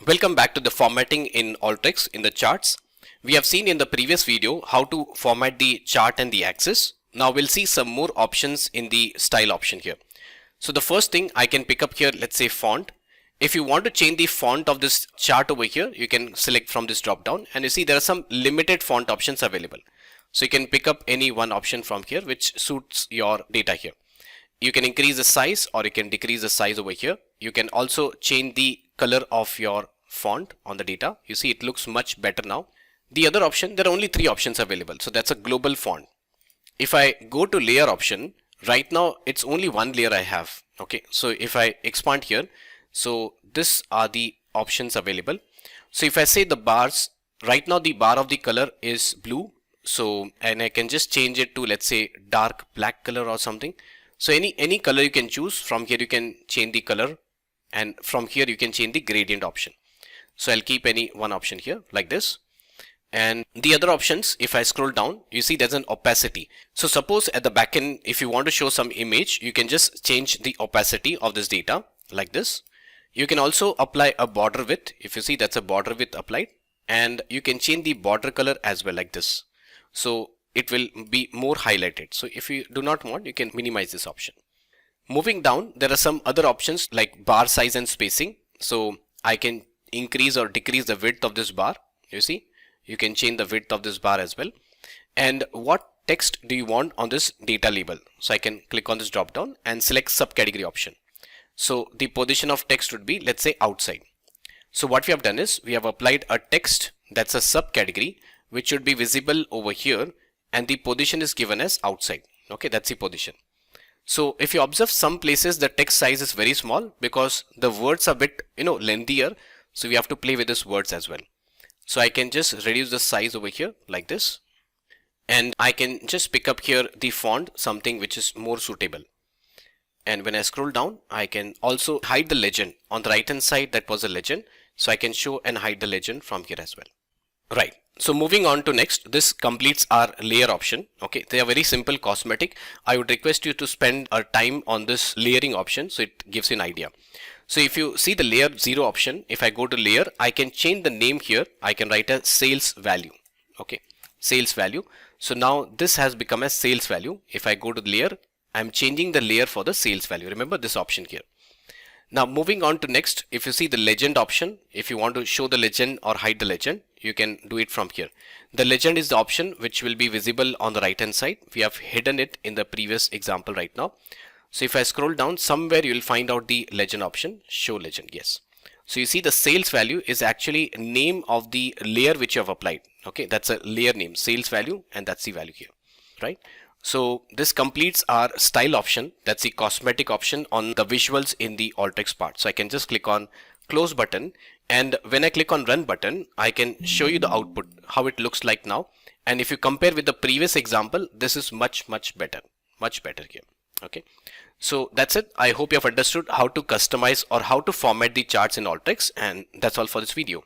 Welcome back to the formatting in Alteryx in the charts. We have seen in the previous video how to format the chart and the axis. Now we'll see some more options in the style option here. So the first thing I can pick up here, let's say font. If you want to change the font of this chart over here, you can select from this drop down and you see there are some limited font options available. So you can pick up any one option from here which suits your data here. You can increase the size or you can decrease the size over here. You can also change the color of your font on the data. You see it looks much better now. The other option, there are only three options available. So that's a global font. If I go to layer option, right now it's only one layer I have. Okay, so if I expand here, so these are the options available. So if I say the bars, right now the bar of the color is blue. So, and I can just change it to, let's say, dark black color or something. So any color you can choose. From here you can change the color, and from here you can change the gradient option. So I'll keep any one option here like this. And the other options, if I scroll down, you see there's an opacity. So suppose at the backend, if you want to show some image, you can just change the opacity of this data like this. You can also apply a border width. If you see, that's a border width applied, and you can change the border color as well like this. So it will be more highlighted. So if you do not want, you can minimize this option. Moving down, there are some other options like bar size and spacing. So I can increase or decrease the width of this bar. You see, you can change the width of this bar as well. And what text do you want on this data label? So I can click on this drop down and select subcategory option. So the position of text would be, let's say, outside. So what we have done is we have applied a text that's a subcategory which should be visible over here, and the position is given as outside. Okay, that's the position. So if you observe, some places the text size is very small because the words are a bit lengthier, so we have to play with these words as well. So I can just reduce the size over here like this, and I can just pick up here the font, something which is more suitable. And when I scroll down, I can also hide the legend. On the right hand side, that was a legend, so I can show and hide the legend from here as well. Right. So moving on to next, this completes our layer option. Okay, they are very simple cosmetic. I would request you to spend our time on this layering option so it gives you an idea. So if you see the layer 0 option, if I go to layer, I can change the name here. I can write a sales value. Okay, sales value. So now this has become a sales value. If I go to the layer, I'm changing the layer for the sales value. Remember this option here. Now moving on to next, if you see the legend option, if you want to show the legend or hide the legend, you can do it from here. The legend is the option which will be visible on the right hand side. We have hidden it in the previous example right now. So if I scroll down, somewhere you will find out the legend option, show legend. Yes. So you see the sales value is actually name of the layer which you have applied. Okay, that's a layer name, sales value, and that's the value here, right? So this completes our style option. That's the cosmetic option on the visuals in the Alteryx part. So I can just click on close button, and when I click on run button, I can show you the output, how it looks like now. And if you compare with the previous example, this is much better here. Okay, so that's it. I hope you have understood how to customize or how to format the charts in Alteryx, and that's all for this video.